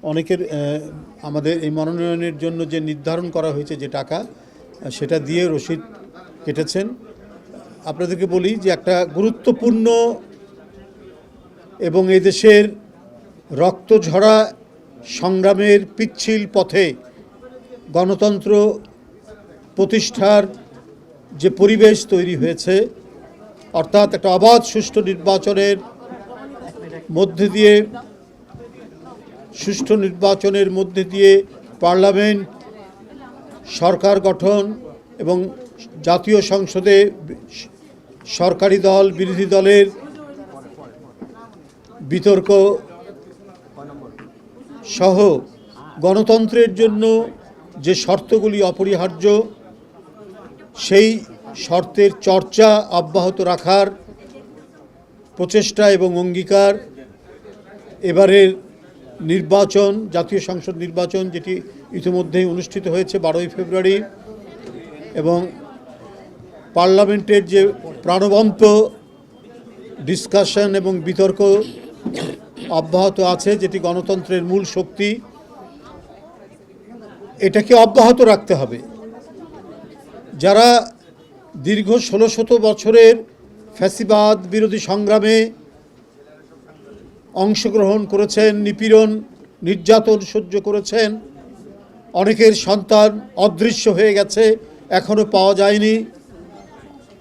অনেকের আমাদের এই মনোনয়নের জন্য যে নির্ধারণ করা হয়েছে যে টাকা সেটা দিয়ে রসিদ কেটেছেন। আপনাদেরকে বলি যে একটা গুরুত্বপূর্ণ এবং এদেশের রক্তঝরা সংগ্রামের পিচ্ছিল পথে গণতন্ত্র প্রতিষ্ঠার যে পরিবেশ তৈরি হয়েছে, অর্থাৎ একটা অবাধ সুষ্ঠু নির্বাচনের মধ্যে দিয়ে পার্লামেন্ট, সরকার গঠন এবং জাতীয় সংসদে সরকারি দল বিরোধী দলের বিতর্ক সহ গণতন্ত্রের জন্য যে শর্তগুলি অপরিহার্য সেই শর্তের চর্চা অব্যাহত রাখার প্রচেষ্টা এবং অঙ্গীকার এবারের নির্বাচন, জাতীয় সংসদ নির্বাচন, যেটি ইতিমধ্যেই অনুষ্ঠিত হয়েছে 12ই ফেব্রুয়ারি, এবং পার্লামেন্টের যে প্রাণবন্ত ডিসকাশন এবং বিতর্ক অব্যাহত আছে, যেটি গণতন্ত্রের মূল শক্তি, এটাকে অব্যাহত রাখতে হবে। যারা দীর্ঘ 1600 বছরের ফ্যাসিবাদ বিরোধী সংগ্রামে অংশগ্রহণ করেছেন, নিপীড়ন নির্যাতন সহ্য করেছেন, অনেকের সন্তান অদৃশ্য হয়ে গেছে, এখনও পাওয়া যায়নি,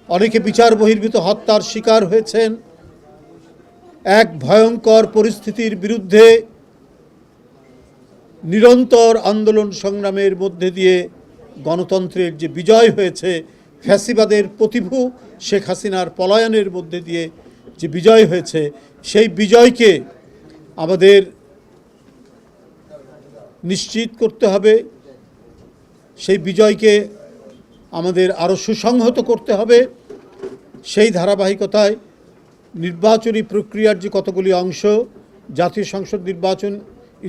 অনেকে বিচার বহির্ভূত হত্যার শিকার হয়েছেন, এক ভয়ঙ্কর পরিস্থিতির বিরুদ্ধে নিরন্তর আন্দোলন সংগ্রামের মধ্যে দিয়ে গণতন্ত্রের যে বিজয় হয়েছে, ফ্যাসিবাদের প্রতিভূ শেখ হাসিনার পলায়নের মধ্যে দিয়ে যে বিজয় হয়েছে, সেই বিজয়কে আমাদের নিশ্চিত করতে হবে, সেই বিজয়কে আমাদের আরও সুসংহত করতে হবে। সেই ধারাবাহিকতায় নির্বাচনী প্রক্রিয়ার যে কতগুলি অংশ, জাতীয় সংসদ নির্বাচন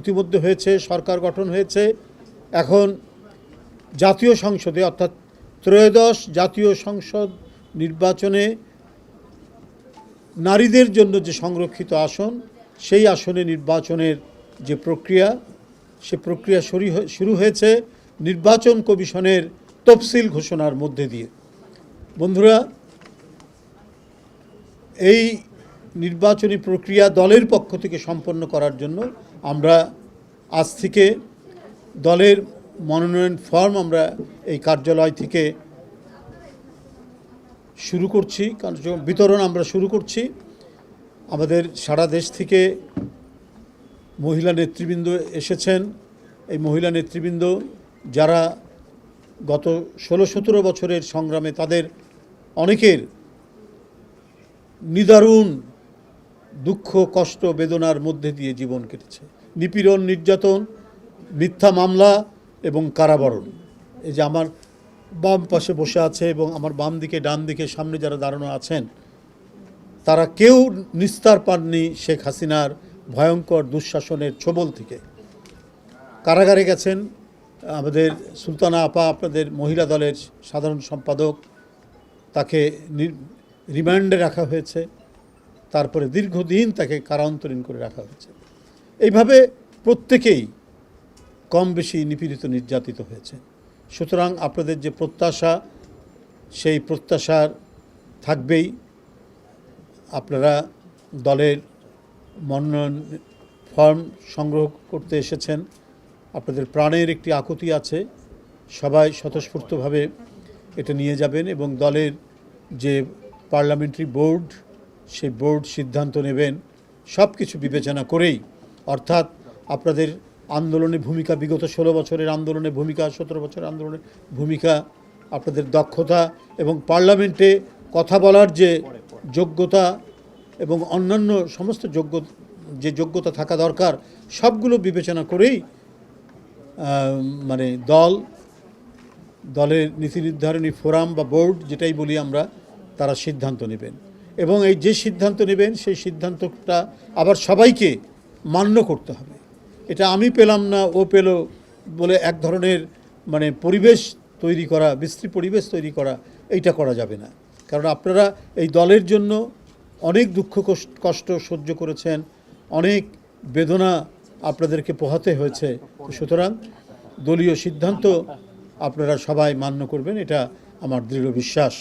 ইতিমধ্যে হয়েছে, সরকার গঠন হয়েছে, এখন জাতীয় সংসদে অর্থাৎ ত্রয়োদশ জাতীয় সংসদ নির্বাচনে নারীদের জন্য যে সংরক্ষিত আসন, সেই আসনে নির্বাচনের যে প্রক্রিয়া, সে প্রক্রিয়া শুরু হয়েছে নির্বাচন কমিশনের তফসিল ঘোষণার মধ্যে দিয়ে। বন্ধুরা, এই নির্বাচনী প্রক্রিয়া দলের পক্ষ থেকে সম্পন্ন করার জন্য আমরা আজ থেকে দলের মনোনয়ন ফর্ম আমরা এই কার্যালয় থেকে শুরু করছি, বিতরণ আমরা শুরু করছি। আমাদের সারা দেশ থেকে মহিলা নেতৃবৃন্দ এসেছেন। এই মহিলা নেতৃবৃন্দ যারা গত 16-17 বছরের সংগ্রামে তাদের অনেকের নিদারুণ দুঃখ, কষ্ট, বেদনার মধ্যে দিয়ে জীবন কেটেছে, নিপীড়ন, নির্যাতন, মিথ্যা মামলা এবং কারাবরণ। এই যে আমার বাম পাশে বসে আছে এবং আমার বাম দিকে, ডান দিকে, সামনে যারা দাঁড়ানো আছেন, তারা কেউ নিস্তার পাননি শেখ হাসিনার ভয়ঙ্কর দুঃশাসনের ছোবল থেকে। কারাগারে গেছেন আমাদের সুলতানা আপা, আপনাদের মহিলা দলের সাধারণ সম্পাদক, তাকে রিমান্ডে রাখা হয়েছে, তারপরে দীর্ঘদিন তাকে কারান্তরীণ করে রাখা হয়েছে। এইভাবে প্রত্যেকেই কম বেশি নিপীড়িত, নির্যাতিত হয়েছে। সুতরাং আপনাদের যে প্রত্যাশা, সেই প্রত্যাশার থাকবেই। আপনারা দলের মনোনয়ন ফর্ম সংগ্রহ করতে এসেছেন, আপনাদের প্রাণের একটি আকুতি আছে, সবাই স্বতঃস্ফূর্তভাবে এটা নিয়ে যাবেন এবং দলের যে পার্লামেন্টারি বোর্ড, সেই বোর্ড সিদ্ধান্ত নেবেন সব কিছু বিবেচনা করেই। অর্থাৎ আপনাদের আন্দোলনের ভূমিকা, বিগত 16 বছরের আন্দোলনের ভূমিকা, 17 বছরের আন্দোলনের ভূমিকা, আপনাদের দক্ষতা এবং পার্লামেন্টে কথা বলার যে যোগ্যতা এবং অন্যান্য সমস্ত যে যোগ্যতা থাকা দরকার, সবগুলো বিবেচনা করেই মানে দলের নীতি নির্ধারণী ফোরাম বা বোর্ড, যেটাই বলি আমরা, তারা সিদ্ধান্ত নেবেন এবং এই যে সিদ্ধান্ত নেবেন সেই সিদ্ধান্তটা আবার সবাইকে মান্য করতে হবে। এটা আমি পেলাম না, ও পেল বলে এক ধরনের মানে পরিবেশ তৈরি করা, বিশ্রী পরিবেশ তৈরি করা, এইটা করা যাবে না। কারণ আপনারা এই দলের জন্য অনেক দুঃখ কষ্ট সহ্য করেছেন, অনেক বেদনা আপনাদেরকে পোহাতে হয়েছে। সুতরাং দলীয় সিদ্ধান্ত আপনারা সবাই মান্য করবেন, এটা আমার দৃঢ় বিশ্বাস।